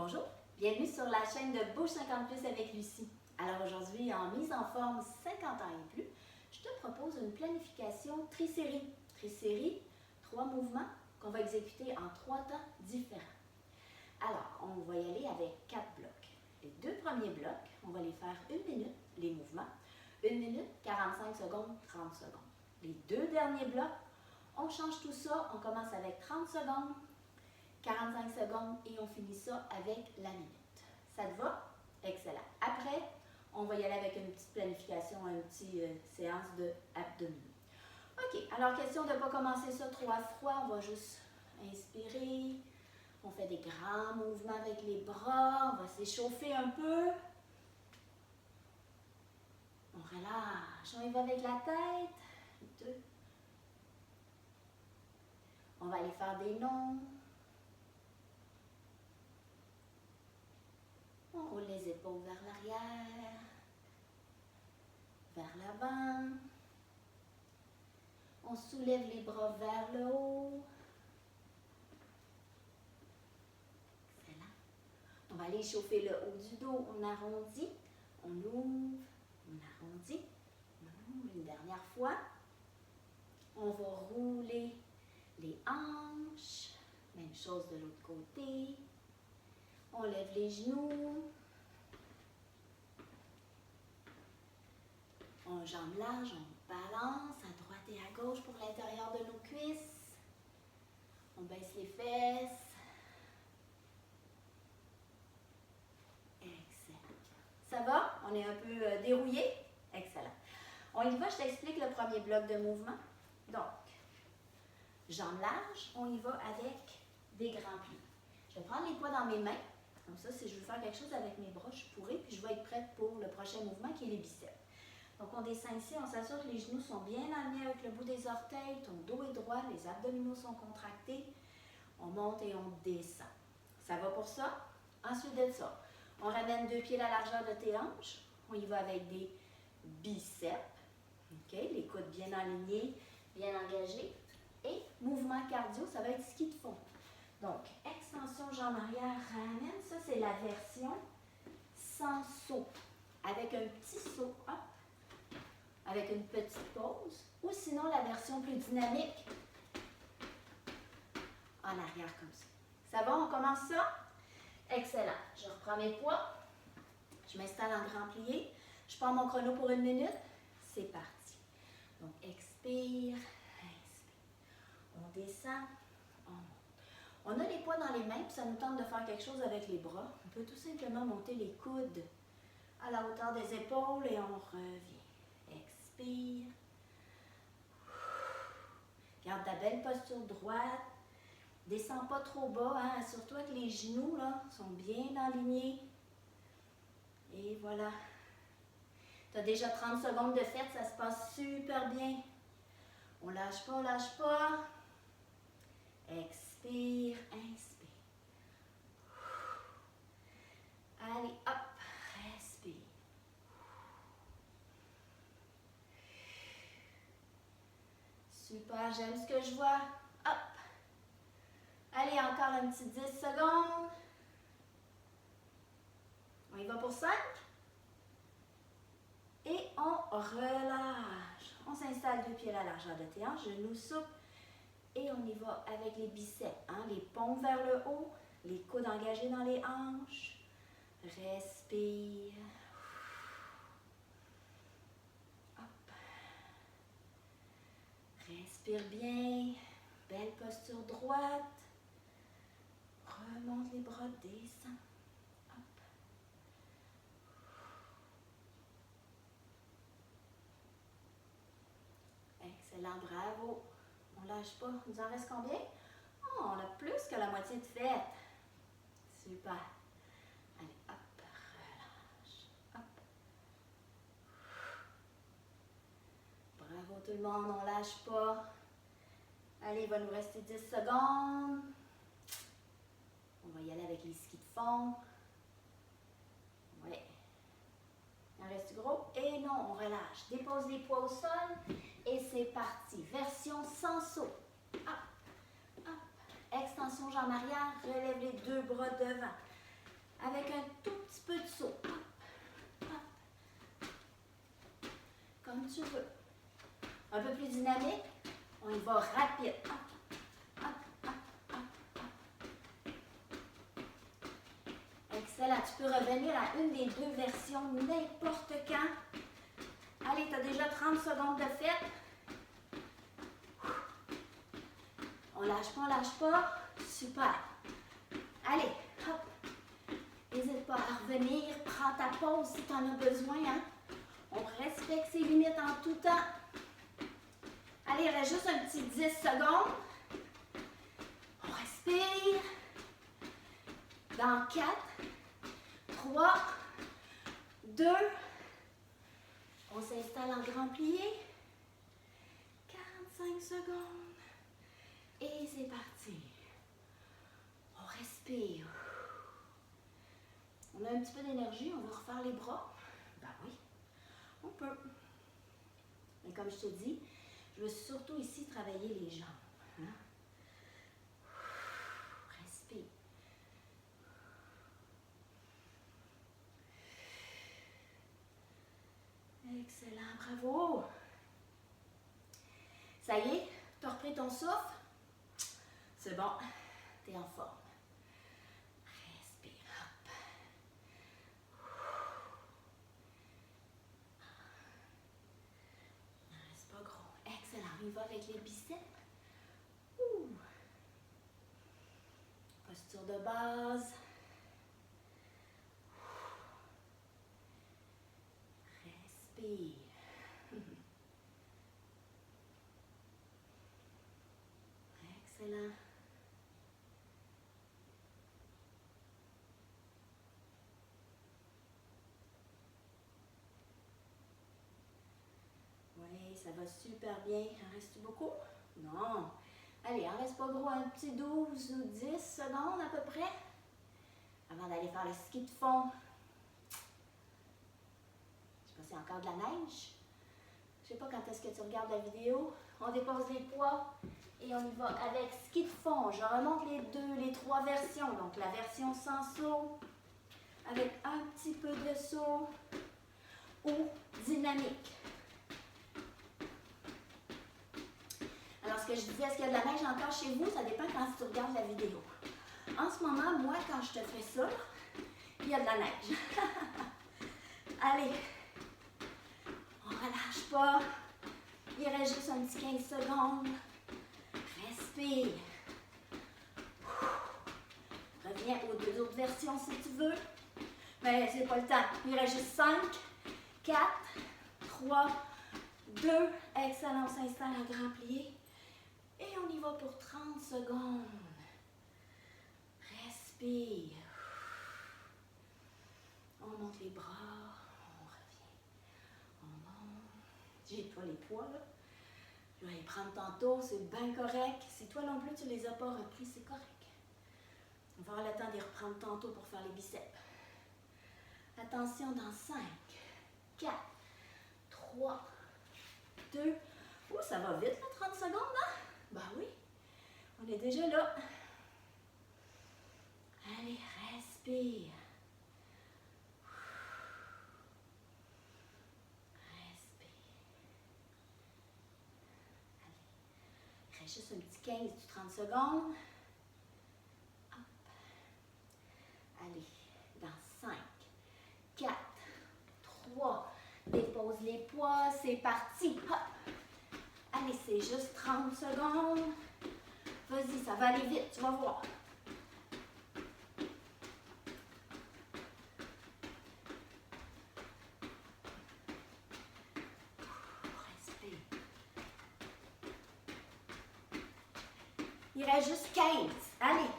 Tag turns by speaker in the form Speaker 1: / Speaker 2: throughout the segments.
Speaker 1: Bonjour, bienvenue sur la chaîne de Bouge 50 Plus avec Lucie. Alors aujourd'hui, en mise en forme 50 ans et plus, je te propose une planification trisérie. Trisérie, 3 mouvements qu'on va exécuter en 3 temps différents. Alors, on va y aller avec 4 blocs. Les 2 premiers blocs, on va les faire 1 minute, les mouvements. 1 minute, 45 secondes, 30 secondes. Les 2 derniers blocs, on change tout ça, on commence avec 30 secondes, 45 secondes et on finit ça avec la minute. Ça te va? Excellent. Après, on va y aller avec une petite planification, une petite séance d'abdominaux. OK, alors question de ne pas commencer ça trop à froid, on va juste inspirer. On fait des grands mouvements avec les bras, on va s'échauffer un peu. On relâche, on y va avec la tête. 2. On va aller faire des longs. On roule les épaules vers l'arrière, vers l'avant. On soulève les bras vers le haut. Excellent. On va aller chauffer le haut du dos. On arrondit, on ouvre, on arrondit, on ouvre une dernière fois. On va rouler les hanches. Même chose de l'autre côté. On lève les genoux. On jambes larges, on balance à droite et à gauche pour l'intérieur de nos cuisses. On baisse les fesses. Excellent. Ça va? On est un peu dérouillé? Excellent. On y va, je t'explique le premier bloc de mouvement. Donc, jambes larges, on y va avec des grands plis. Je vais prendre les poids dans mes mains. Comme ça, si je veux faire quelque chose avec mes bras, je pourrai, puis je vais être prête pour le prochain mouvement qui est les biceps. Donc, on descend ici, on s'assure que les genoux sont bien alignés avec le bout des orteils, ton dos est droit, les abdominaux sont contractés. On monte et on descend. Ça va pour ça? Ensuite de ça, on ramène 2 pieds à la largeur de tes hanches. On y va avec des biceps. OK? Les coudes bien alignés, bien engagés. Et mouvement cardio, ça va être ski de fond. Donc, extension jambe arrière, ramène. Ça, c'est la version sans saut. Avec un petit saut, hop, avec une petite pause. Ou sinon, la version plus dynamique, en arrière comme ça. Ça va, on commence ça? Excellent. Je reprends mes poids. Je m'installe en grand plié. Je prends mon chrono pour 1 minute. C'est parti. Donc, expire, inspire. On descend, on monte. On a les poids dans les mains, puis ça nous tente de faire quelque chose avec les bras. On peut tout simplement monter les coudes à la hauteur des épaules et on revient. Expire. Garde ta belle posture droite. Descends pas trop bas, hein? Assure-toi que les genoux là, sont bien alignés. Et voilà. Tu as déjà 30 secondes de fête, ça se passe super bien. On lâche pas, on lâche pas. Expire, inspire. Allez, hop, respire. Super, j'aime ce que je vois. Hop. Allez, encore un petit 10 secondes. On y va pour 5. Et on relâche. On s'installe 2 pieds à la largeur de tes hanches, genoux souples. Et on y va avec les biceps. Hein? Les paumes vers le haut, les coudes engagés dans les hanches. Respire. Hop. Respire bien. Belle posture droite. Remonte les bras, descend. Hop. Excellent, bravo. On lâche pas. Il nous en reste combien? Oh, on a plus que la moitié de fête. Super. Allez, hop, relâche. Hop. Bravo tout le monde, on lâche pas. Allez, il va nous rester 10 secondes. On va y aller avec les skis de fond. Ouais. Il en reste gros. Et non, on relâche. Dépose les poids au sol. Et c'est parti. Version sans saut. Hop, hop. Extension jambe arrière. Relève les 2 bras devant. avec un tout petit peu de saut. Hop, hop. Comme tu veux. Un peu plus dynamique. On y va rapide. Hop, hop, hop, hop, hop. Excellent. Tu peux revenir à une des deux versions n'importe quand. Allez, tu as déjà 30 secondes de fête. On lâche pas. Super. Allez, hop. N'hésite pas à revenir. Prends ta pause si tu en as besoin. Hein? On respecte ses limites en tout temps. Allez, il reste juste un petit 10 secondes. On respire. Dans 4, 3, 2. On s'installe en grand plié. 45 secondes. Et c'est parti. On respire. On a un petit peu d'énergie, on va refaire les bras. Ben oui, on peut. Mais comme je te dis, je veux surtout ici travailler les jambes. Hein? Respire. Excellent, bravo. Ça y est, tu as repris ton souffle? C'est bon, tu es en forme. Respire, hop. C'est pas gros. Excellent, on y va avec les biceps. Ouh. Posture de base. Respire. Excellent. Oui, ça va super bien. Il en reste beaucoup? Non. Allez, en reste pas gros, un petit 12 ou 10 secondes à peu près avant d'aller faire le ski de fond. Je sais pas s'il y a encore de la neige. Je sais pas quand est-ce que tu regardes la vidéo. On dépose les poids et on y va avec ski de fond. Je remonte les trois versions. Donc la version sans saut, avec un petit peu de saut ou dynamique. Alors ce que je disais, est-ce qu'il y a de la neige encore chez vous? Ça dépend quand tu regardes la vidéo. En ce moment, moi, quand je te fais ça, il y a de la neige. Allez, on ne relâche pas. Il reste juste un petit 15 secondes. Respire. Reviens aux deux autres versions si tu veux. Mais c'est pas le temps. Il reste juste 5, 4, 3, 2. Excellent, on s'installe en grand plié. Et on y va pour 30 secondes. Respire. On monte les bras. On revient. On monte. J'ai pas les poids là. Je vais les prendre tantôt, c'est bien correct. Si toi non plus tu les as pas repris, c'est correct. On va avoir le temps de les reprendre tantôt pour faire les biceps. Attention dans 5, 4, 3, 2. Oh, ça va vite là, 30 secondes, hein? Ben oui, on est déjà là. Allez, respire. Respire. Allez, il reste juste un petit 15 ou 30 secondes. Hop. Allez, dans 5, 4, 3, dépose les poids, c'est parti. Hop. Allez, c'est juste 30 secondes. Vas-y, ça va aller vite, tu vas voir. Respire. Il reste juste 15. Allez.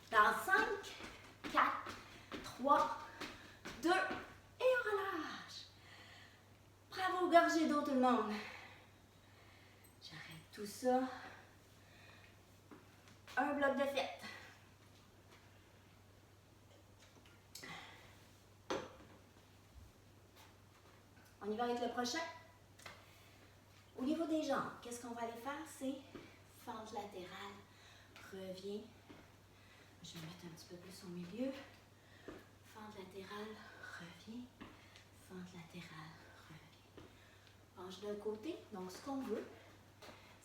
Speaker 1: Dans 5, 4, 3, 2, et on relâche. Bravo, gorgée d'eau tout le monde. J'arrête tout ça. Un bloc de fête. On y va avec le prochain. Au niveau des jambes, qu'est-ce qu'on va aller faire? C'est fente latérale, reviens. Je vais mettre un petit peu plus au milieu. Fente latérale, reviens. Fente latérale, reviens. Penche d'un côté. Donc, ce qu'on veut,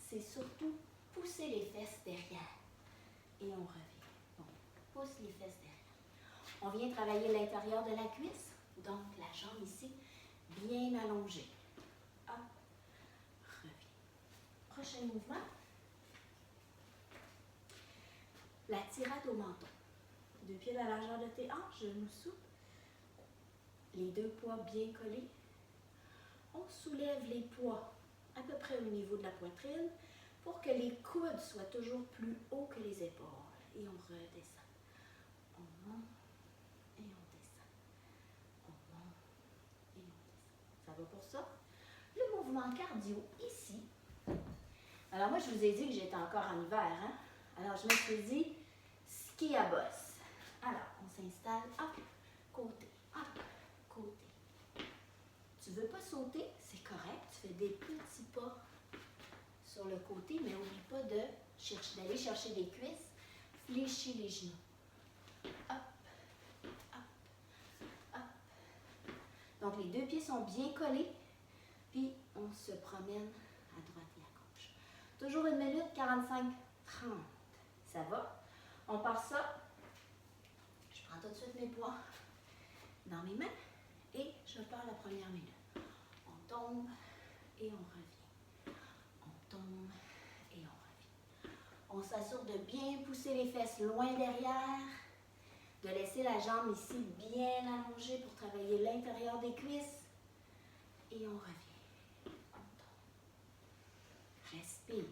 Speaker 1: c'est surtout pousser les fesses derrière. Et on revient. Bon, pousse les fesses derrière. On vient travailler l'intérieur de la cuisse. Donc, la jambe ici, bien allongée. Hop, reviens. Prochain mouvement. La tirade au menton. 2 pieds à la largeur de tes hanches, genoux souples. Les 2 poids bien collés. On soulève les poids à peu près au niveau de la poitrine pour que les coudes soient toujours plus hauts que les épaules. Et on redescend. On monte et on descend. On monte et on descend. Ça va pour ça? Le mouvement cardio ici. Alors moi, je vous ai dit que j'étais encore en hiver. Hein? Alors je me suis dit ski à bosse. Alors, on s'installe. Hop, côté. Hop, côté. Tu ne veux pas sauter, c'est correct. Tu fais des petits pas sur le côté, mais n'oublie pas d'aller chercher les cuisses. Fléchis les genoux. Hop, hop, hop. Donc, les 2 pieds sont bien collés. Puis, on se promène à droite et à gauche. Toujours 1 minute 45, 30. Ça va? On part ça. Je prends tout de suite mes poids dans mes mains et je pars la première minute. On tombe et on revient. On tombe et on revient. On s'assure de bien pousser les fesses loin derrière, de laisser la jambe ici bien allongée pour travailler l'intérieur des cuisses. Et on revient. On tombe. Respire.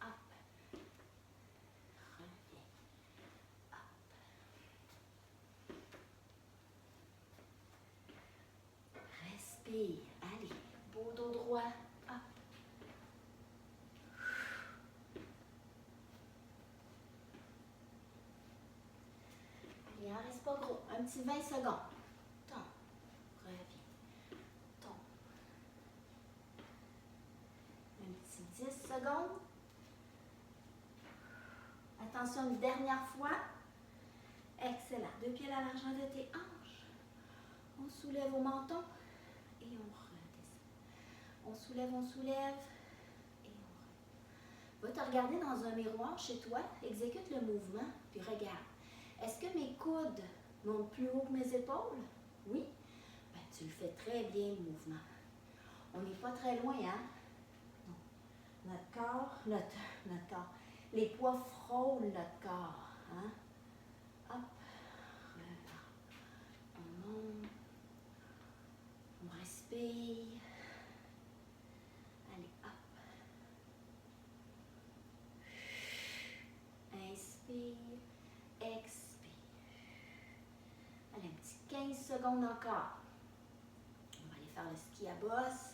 Speaker 1: Hop. Reviens. Hop. Respire. Allez. Beau dos droit. Hop. Il n'en reste pas gros. Un petit 20 secondes. Tombe. Reviens. Tombe. Un petit 10 secondes. Attention, une dernière fois. Excellent. 2 pieds à la largeur de tes hanches. On soulève au menton et on redescend. On soulève et on redescend. Va te regarder dans un miroir chez toi, exécute le mouvement, puis regarde. Est-ce que mes coudes montent plus haut que mes épaules? Oui? Ben, tu le fais très bien, le mouvement. On n'est pas très loin, hein? Non. Notre corps. Les poids frôlent notre corps, hein? Hop. On monte. On respire. Allez, hop. Inspire. Expire. Allez, un petit 15 secondes encore. On va aller faire le ski à bosse.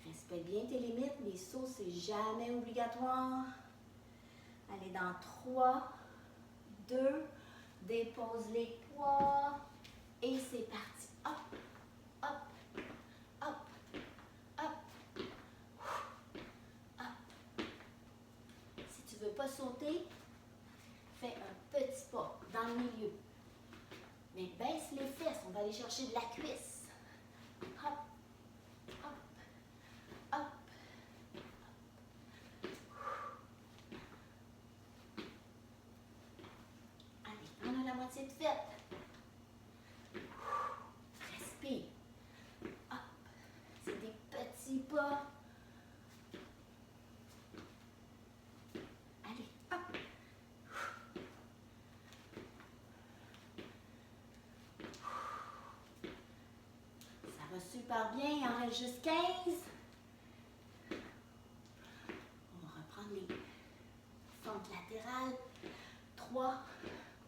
Speaker 1: Respecte bien tes limites. Les sauts, c'est jamais obligatoire. Allez, dans 3, 2, dépose les poids. Et c'est parti. Hop, hop, hop, hop, hop. Si tu ne veux pas sauter, fais un petit pas dans le milieu. Mais baisse les fesses. On va aller chercher de la cuisse. Hop, hop, hop. Allez, on a la moitié de faite. Respire. Hop. C'est des petits pas. Allez, hop. Ça va super bien. Il en reste juste 15. On va reprendre les fentes latérales. 3,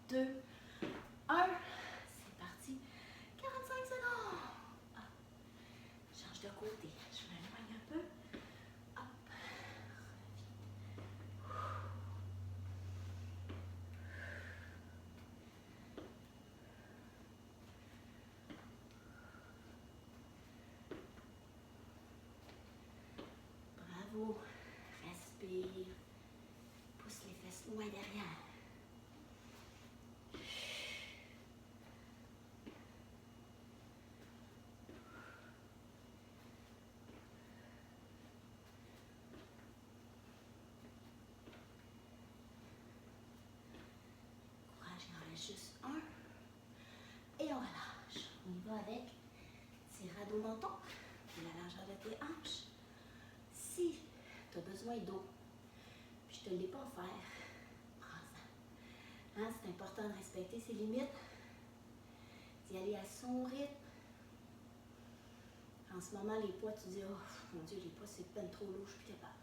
Speaker 1: 2, 1. C'est parti. 45 secondes. Hop. Change de côté. Je m'éloigne un peu. Hop. Bravo. Respire. respire. Pousse les fesses loin derrière. Courage, il en reste juste un. Et on relâche. On y va avec tirade au menton, puis la largeur de tes hanches. Si tu as besoin d'eau, puis je ne te l'ai pas offert, prends-en. Hein, c'est important de respecter ses limites, d'y aller à son rythme. En ce moment, les poids, tu dis, oh mon Dieu, les poids, c'est peine trop lourd, je suis plus capable.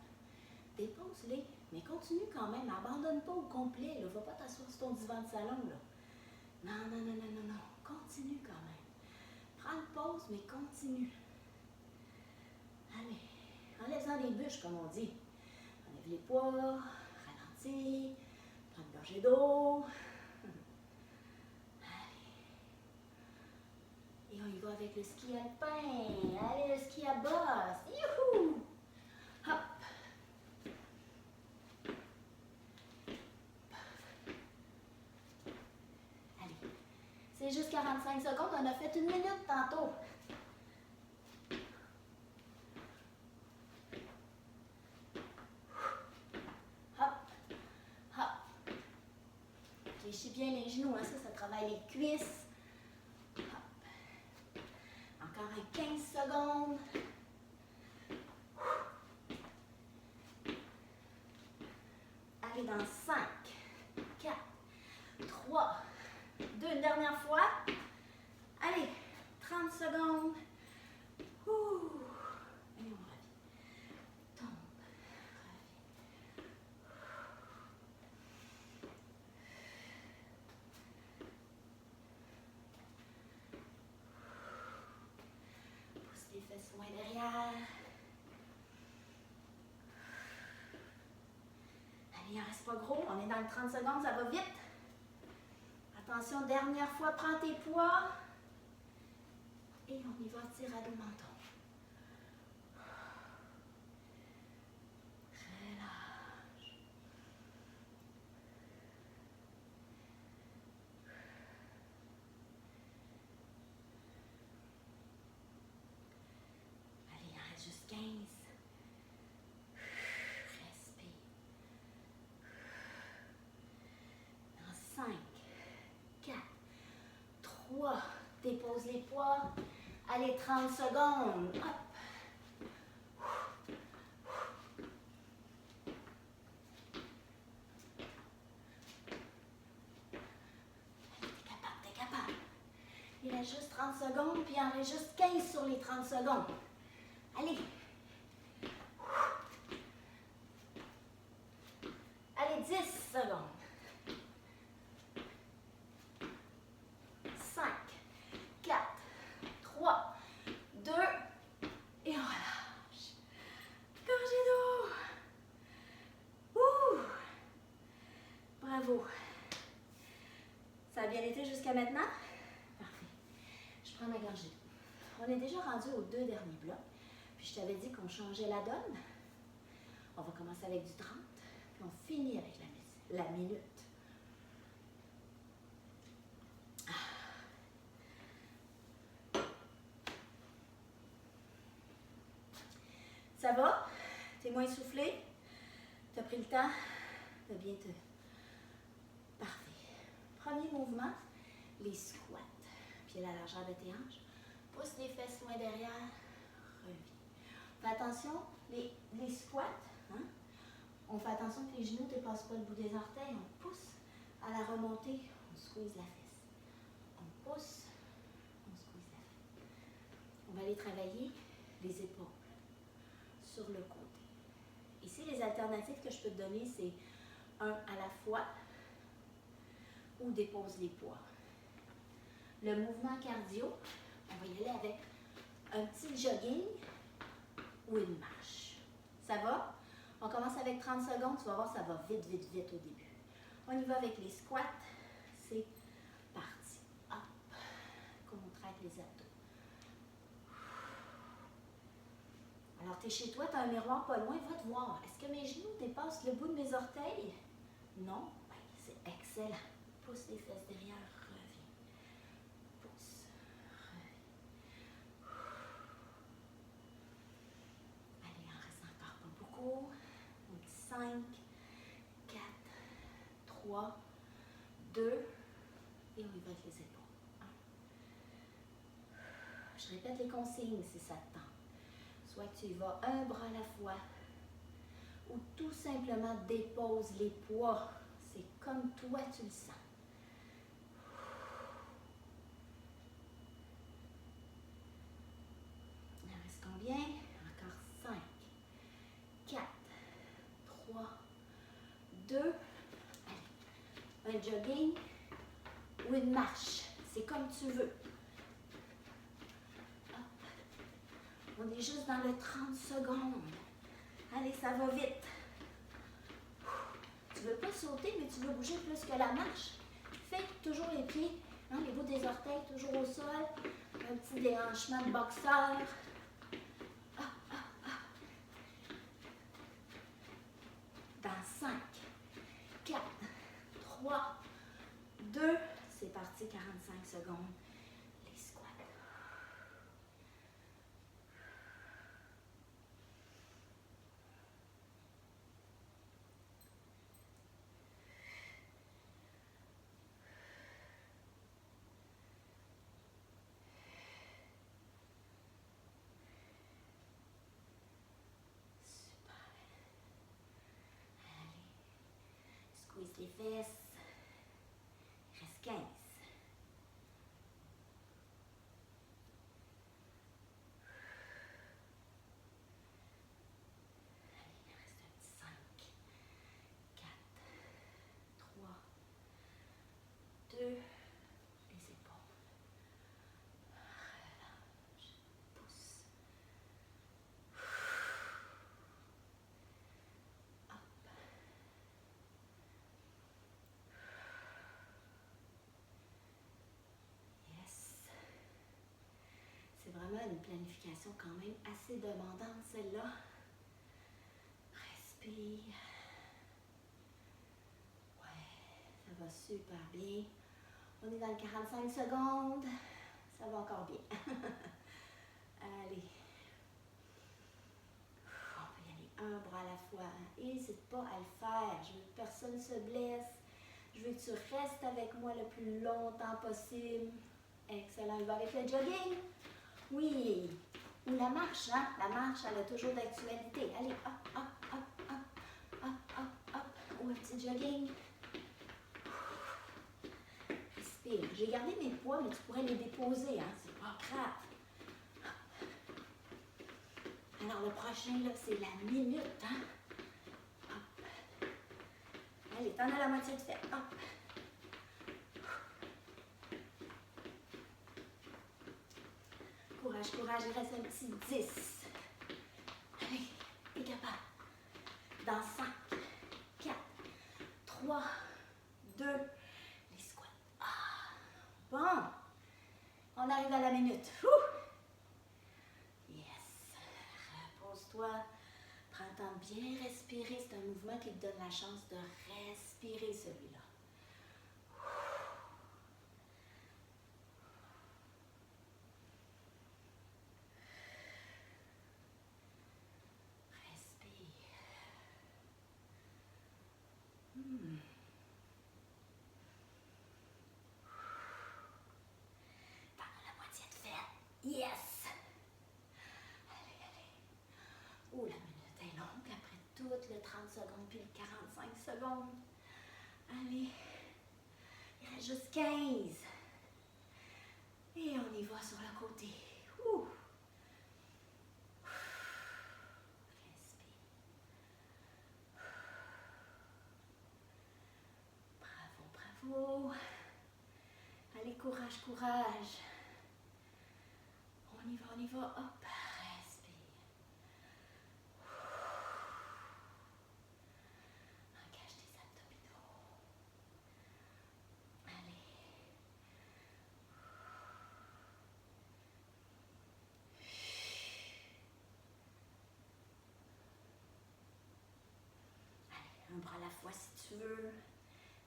Speaker 1: Dépose-les, mais continue quand même. Abandonne pas au complet. Ne va pas t'asseoir sur ton divan de salon. Là. Non, non, non, non, non, non. Continue quand même. Prends une pause, mais continue. Allez, enlève-en des bûches, comme on dit. Enlève les poids, ralentis, prends une gorgée d'eau. Et on y va avec le ski alpin. Allez, le ski à bosse. Youhou! Hop! Allez. C'est juste 45 secondes. On a fait 1 minute tantôt. Hop! Hop! Fléchis bien les genoux. Hein? Ça travaille les cuisses. Encore 15 secondes. Allez, dans 5, 4, 3, 2, une dernière fois. Allez, 30 secondes. Ouh. Et on revient. Tombe. Revient. Pousse les fesses loin derrière. Il n'en reste pas gros, on est dans le 30 secondes, ça va vite. Attention, dernière fois, prends tes poids. Et on y va, tirade au menton. Relâche. Allez, il en reste juste 15. Respire. Dans 5, 4, 3, dépose les poids. Allez, 30 secondes. Hop. T'es capable. Il reste juste 30 secondes, puis il en reste juste 15 sur les 30 secondes. Allez. Allez, 10 secondes. 5, 4, 3, 2, et on relâche. Gorgée d'eau. Ouh. Bravo. Ça a bien été jusqu'à maintenant? Parfait. Je prends ma gorgée d'eau. On est déjà rendu aux 2 derniers blocs. Puis je t'avais dit qu'on changeait la donne. On va commencer avec du 30, puis on finit avec la minute. Ça va? T'es moins essoufflé? T'as pris le temps de bien te... Parfait. Premier mouvement, les squats. Puis la largeur de tes hanches. Pousse les fesses loin derrière. Reviens. Fais attention, les squats, hein? On fait attention que les genoux ne dépassent pas le bout des orteils. On pousse à la remontée, on squeeze la fesse. On pousse, on squeeze la fesse. On va aller travailler les épaules sur le côté. Ici, les alternatives que je peux te donner, c'est un à la fois ou dépose les poids. Le mouvement cardio, on va y aller avec un petit jogging ou une marche. Ça va? On commence avec 30 secondes, tu vas voir, ça va vite, vite, vite au début. On y va avec les squats. C'est parti. Hop. Contracte les abdos. Alors, tu es chez toi, tu as un miroir pas loin, va te voir. Est-ce que mes genoux ne dépasse le bout de mes orteils? Non? Ben, c'est excellent. Pousse les fesses derrière, reviens. Pousse, reviens. Allez, il en reste encore pas beaucoup. On dit 5, 4, 3, 2, et on y va avec les épaules. Je répète les consignes si ça te tente. Soit que tu y vas un bras à la fois, ou tout simplement dépose les poids. C'est comme toi tu le sens. Il en reste combien? Encore 5, 4, 3, 2. Allez, un jogging ou une marche. C'est comme tu veux. On est juste dans le 30 secondes. Allez, ça va vite. Tu ne veux pas sauter, mais tu veux bouger plus que la marche. Fais toujours les pieds, les bouts des orteils toujours au sol. Un petit déhanchement de boxeur. Dans 5, 4, 3, 2. C'est parti, 45 secondes. Les squats. Squeeze les fesses. Il reste 15. Allez, il reste un petit 5, 4, 3, 2. Les épaules. Relâche. Pousse. Hop. Yes. C'est vraiment une planification quand même assez demandante, celle-là. Respire. Ouais, ça va super bien. On est dans le 45 secondes. Ça va encore bien. Allez. On peut y aller un bras à la fois. N'hésite pas à le faire. Je veux que personne se blesse. Je veux que tu restes avec moi le plus longtemps possible. Excellent. Il va avec le jogging. Oui. Ou la marche, hein? La marche, elle a toujours d'actualité. Allez, hop, hop, hop, hop, hop, hop, hop. Ou un petit jogging. Respire. J'ai gardé mes poids, mais tu pourrais les déposer, hein? C'est pas grave. Alors, le prochain, là, c'est la minute, hein? Hop. Allez, t'en as la moitié de fait. Hop. Courage, courage, il reste un petit 10. Allez, t'es capable. Dans 5, 4, 3, 2, les squats. Ah. Bon, on arrive à la minute. Yes. Repose-toi. Prends le temps de bien respirer. C'est un mouvement qui te donne la chance de respirer celui-là. Yes! Allez, allez. Oh, la minute est longue après toutes les 30 secondes puis les 45 secondes. Allez. Il reste juste 15. Et on y va sur le côté. Ouh. Respire. Bravo, bravo. Allez, courage, courage. On y va. Hop, respire. Engage tes abdominaux. Allez. Un bras à la fois si tu veux.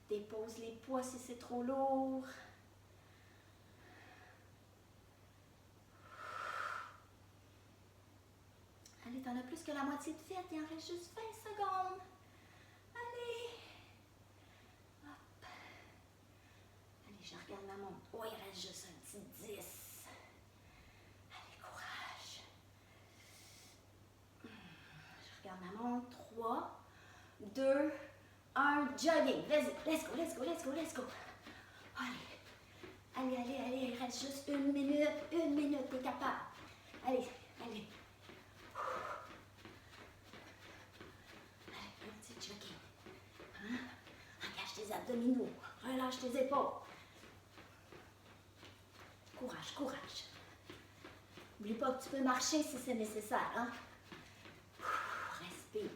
Speaker 1: Dépose les poids si c'est trop lourd. Allez, t'en as plus que la moitié de fait. Il en reste juste 20 secondes. Allez. Hop. Allez, je regarde ma montre. Oh, il reste juste un petit 10. Allez, courage. Je regarde ma montre. 3, 2, 1. Jogging. Vas-y. Let's go, let's go, let's go, let's go. Allez. Allez, allez, allez. Il reste juste une minute. Une minute. T'es capable. Allez, allez. Jogging. Hein? Engage tes abdominaux. Relâche tes épaules. Courage, courage. N'oublie pas que tu peux marcher si c'est nécessaire. Hein? Respire.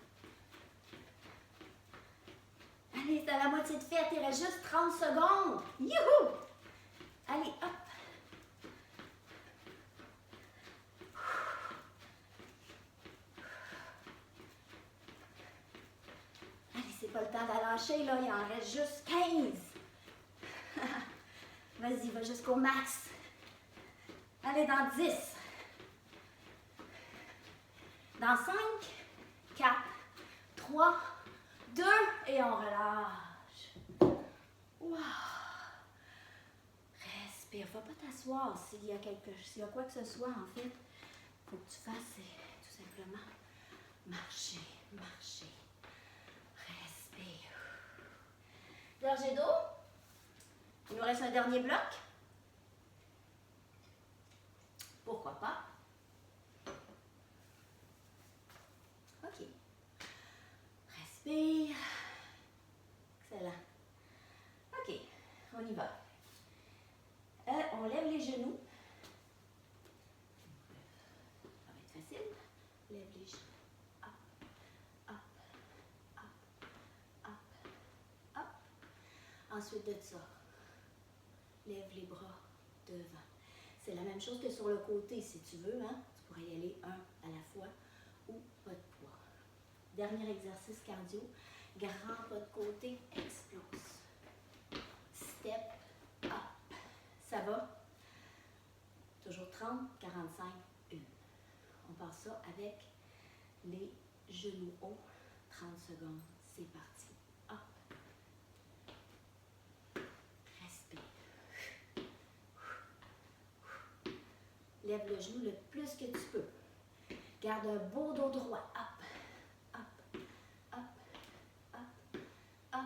Speaker 1: Allez, c'est à la moitié de fait. Il reste juste 30 secondes. Youhou! Allez, hop. C'est pas le temps de lâcher, là, il en reste juste 15. Vas-y, va jusqu'au max. Allez, dans 10. Dans 5, 4, 3, 2, et on relâche. Wow. Respire, faut pas t'asseoir s'il y a quoi que ce soit, en fait. Faut que tu fasses, tout simplement, marcher, marcher. Gorgée d'eau. Il nous reste un dernier bloc. Pourquoi pas? OK. Respire. Excellent. OK. On y va. On lève les genoux. Ça va être facile. Lève les genoux. Hop, hop, hop, hop, hop. Ensuite de ça, lève les bras devant. C'est la même chose que sur le côté, si tu veux. Hein? Tu pourrais y aller un à la fois ou pas de poids. Dernier exercice cardio. Grand pas de côté, explose. Step up. Ça va? Toujours 30, 45, 1. On part ça avec les genoux hauts. 30 secondes. C'est parti. Lève le genou le plus que tu peux. Garde un beau dos droit. Up, up, up, up, up.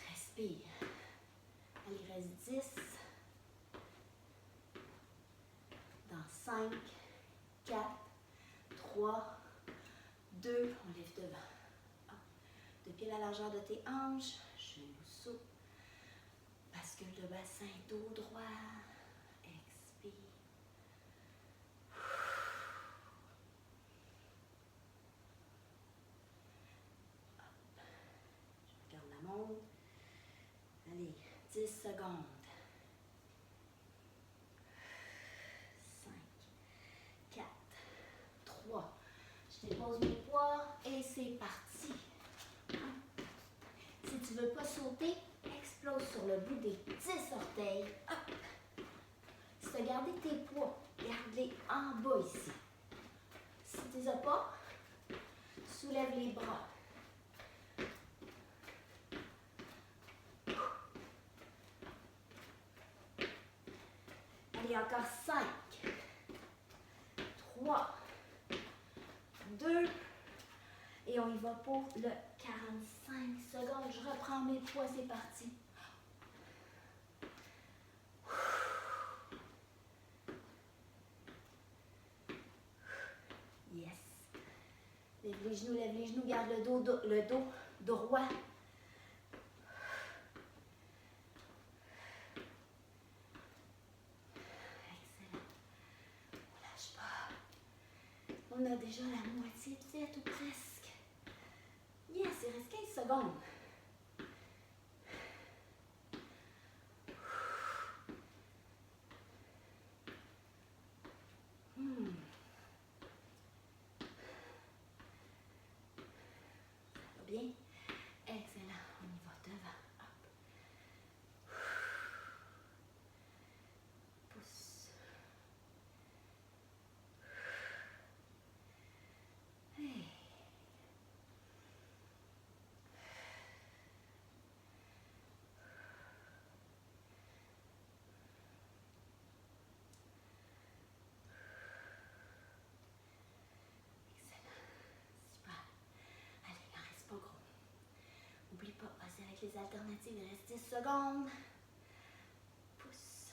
Speaker 1: Respire. Allez, il reste 10. Dans 5, 4, 3, 2. On lève devant. Up. Depuis la largeur de tes hanches, genoux souple. Bascule le bassin, dos droit. Allez, 10 secondes. 5, 4, 3. Je dépose mes poids et c'est parti. Si tu ne veux pas sauter, explose sur le bout des 10 orteils. Hop. Si tu as gardé tes poids, garde-les en bas ici. Si tu ne les as pas, soulève les bras. Allez, encore 5, 3, 2, et on y va pour le 45 secondes. Je reprends mes poids, c'est parti. Yes. Lève les genoux, garde le dos droit. On a déjà la moitié de fait ou presque. Yes, il reste 15 secondes. bien. Excellent. On y va devant. Hop. Pousse. Hey. Super. Allez, il n'en reste pas gros. N'oublie pas, vas-y avec les alternatives, il reste 10 secondes. Pousse.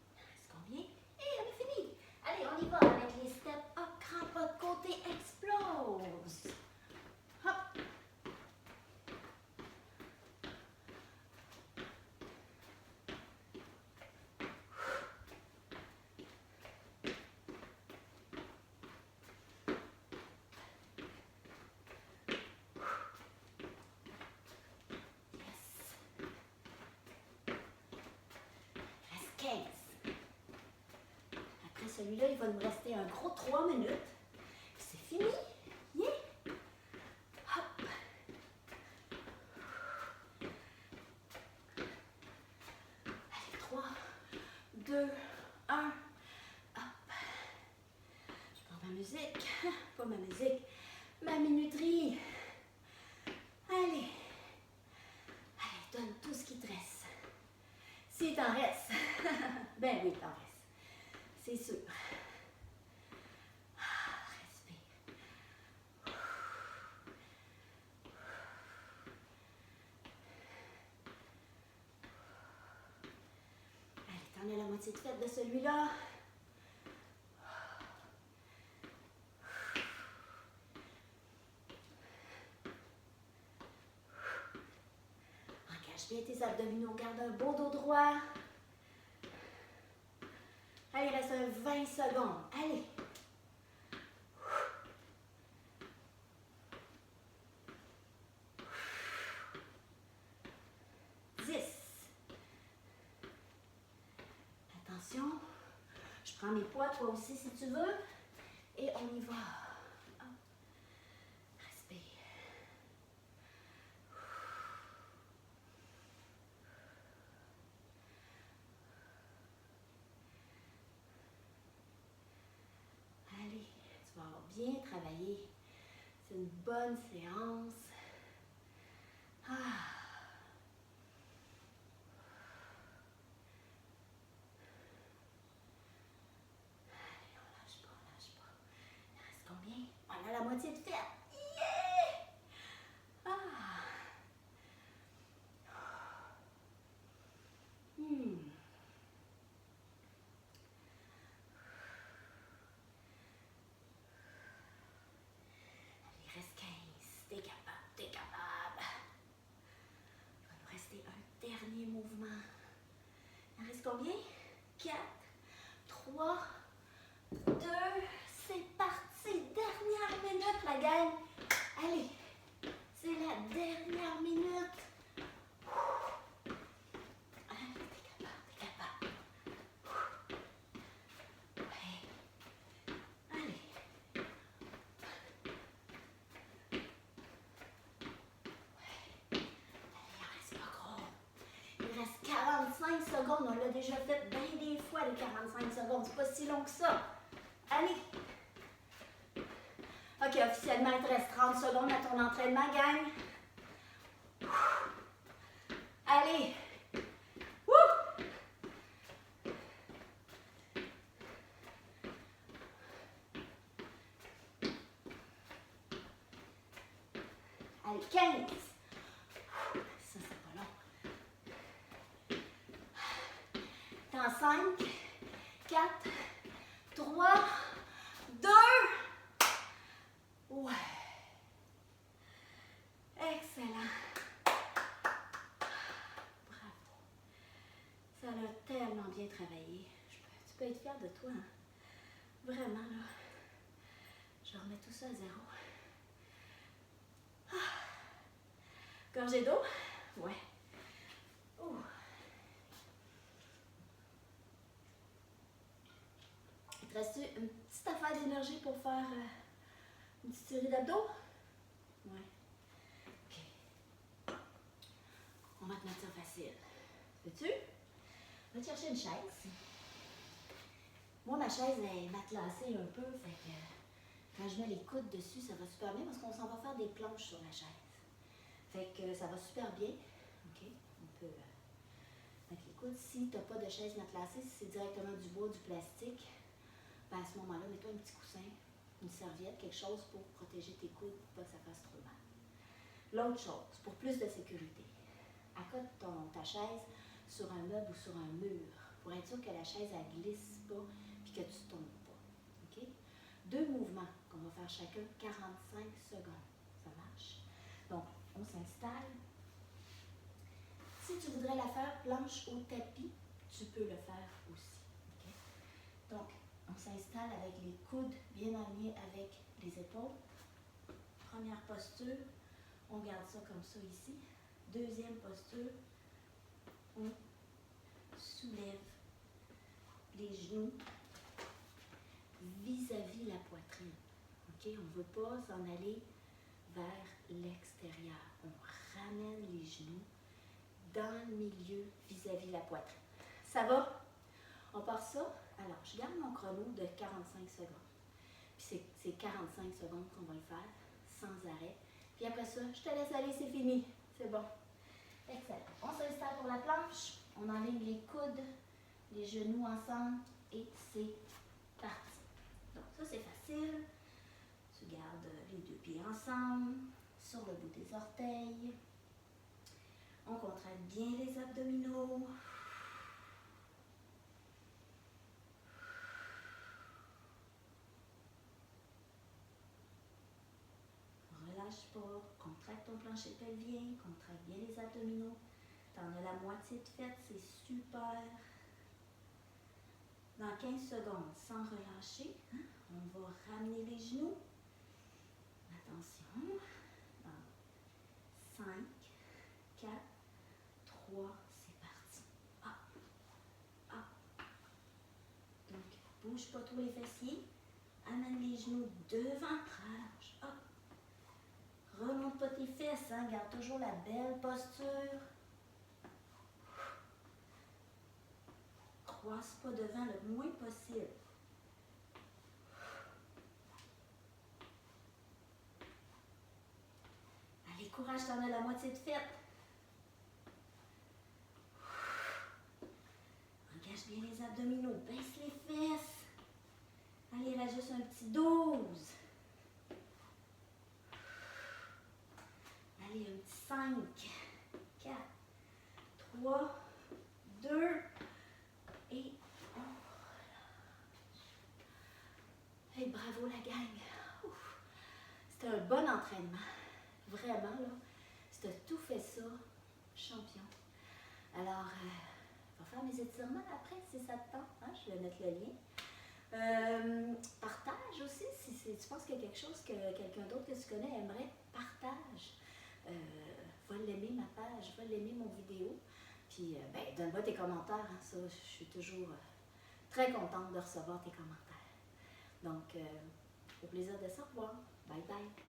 Speaker 1: Il en reste combien? Et on est fini. Allez, on y va avec les steps up, crampe pas de côté, explose. Hop. Reste 15. Après celui-là, il va nous rester un gros 3 minutes. C'est fini. Yeah. Hop. Allez, 3, 2, 1. Hop. Je prends ma musique. Pas ma musique. Ma minuterie. Allez. Allez, donne tout ce qui te reste. S'il t'en reste. Ben oui, il t'en reste. C'est sûr. Respire. Allez, t'en as la moitié de faite de celui-là. Engage bien tes abdominaux. Garde un beau dos droit. Allez, il reste 20 secondes. Allez. 10. Attention. Je prends mes poids, toi aussi si tu veux. Et on y va. Hop. Respire. Allez, tu vas avoir bien travaillé. C'est une bonne séance. Ah. Allez, on lâche pas, on lâche pas. Il en reste combien? On a la moitié de fait. Yeah! Ah. Allez, il reste 15. T'es capable, t'es capable. Il va nous rester un dernier mouvement. Il en reste combien? 4, 3, 2, c'est parti. Dernière minute, la gang. Allez, c'est la dernière minute. Allez, t'es capable, t'es capable. Ouais. Allez. Ouais. Allez, il en reste pas gros. Il reste 45 secondes. On l'a déjà fait bien des fois, les 45 secondes. C'est pas si long que ça. Allez. OK, officiellement, il te reste 30 secondes à ton entraînement, gang. Allez. Wouh! Allez, 15. Ça, c'est pas long. Dans 5, 4, 3, 2. Ouais. Excellent. Bravo. Ça a tellement bien travaillé. Tu peux être fière de toi. Hein? Vraiment, là. Je remets tout ça à zéro. Ah. Gorgée d'eau? Ouais. Ouh. te reste une petite affaire d'énergie pour faire une petite série d'abdos? Ouais. OK. On va te mettre ça facile. Veux-tu? Va te chercher une chaise. Moi, ma chaise est matelassée un peu, fait que quand je mets les coudes dessus, ça va super bien parce qu'on s'en va faire des planches sur la chaise. Fait que ça va super bien. OK? On peut mettre les coudes. Si tu n'as pas de chaise matelassée, si c'est directement du bois, du plastique, ben à ce moment-là, mets-toi un petit coussin, une serviette, quelque chose pour protéger tes coudes pour pas que ça fasse trop mal. L'autre chose, pour plus de sécurité, accote ta chaise sur un meuble ou sur un mur pour être sûr que la chaise ne glisse pas et que tu ne tombes pas. OK? 2 mouvements qu'on va faire chacun 45 secondes. Ça marche? Donc, on s'installe. Si tu voudrais la faire planche au tapis, tu peux le faire aussi. Okay? Donc, on s'installe avec les coudes bien alignés avec les épaules. Première posture, on garde ça comme ça ici. Deuxième posture, on soulève les genoux vis-à-vis la poitrine. Okay? On ne veut pas s'en aller vers l'extérieur. On ramène les genoux dans le milieu vis-à-vis la poitrine. Ça va? On part ça. Alors, je garde mon chrono de 45 secondes. Puis c'est 45 secondes qu'on va le faire, sans arrêt. Puis après ça, je te laisse aller, c'est fini. C'est bon. Excellent. On s'installe pour la planche. On enligne les coudes, les genoux ensemble et c'est parti. Donc ça, c'est facile. Tu gardes les 2 pieds ensemble, sur le bout des orteils. On contracte bien les abdominaux. Relâche pas, contracte ton plancher pelvien, contracte bien les abdominaux. T'en as la moitié de faite, c'est super. Dans 15 secondes, sans relâcher, on va ramener les genoux. Attention. Dans 5, 4, 3, c'est parti. Hop, hop. Donc, bouge pas trop les fessiers. Amène les genoux devant, relâche. Hop. Remonte pas tes fesses, hein? Garde toujours la belle posture. Croise pas devant le moins possible. Allez, courage, t'en as la moitié de faite. Engage bien les abdominaux, baisse les fesses. Allez, reste juste un petit 12. Allez, un petit 5, 4, 3, 2, et on relâche. Hey, bravo la gang. C'était un bon entraînement. Vraiment, là. Si tu as tout fait ça, champion. Alors, on va faire mes étirements après, si ça te tente. Hein? Je vais mettre le lien. Partage aussi, si tu penses qu'il y a quelque chose que quelqu'un d'autre que tu connais aimerait, partage. Va l'aimer ma page, va l'aimer mon vidéo. Puis, donne-moi tes commentaires. Hein, ça, je suis toujours très contente de recevoir tes commentaires. Donc, au plaisir de se revoir. Bye bye.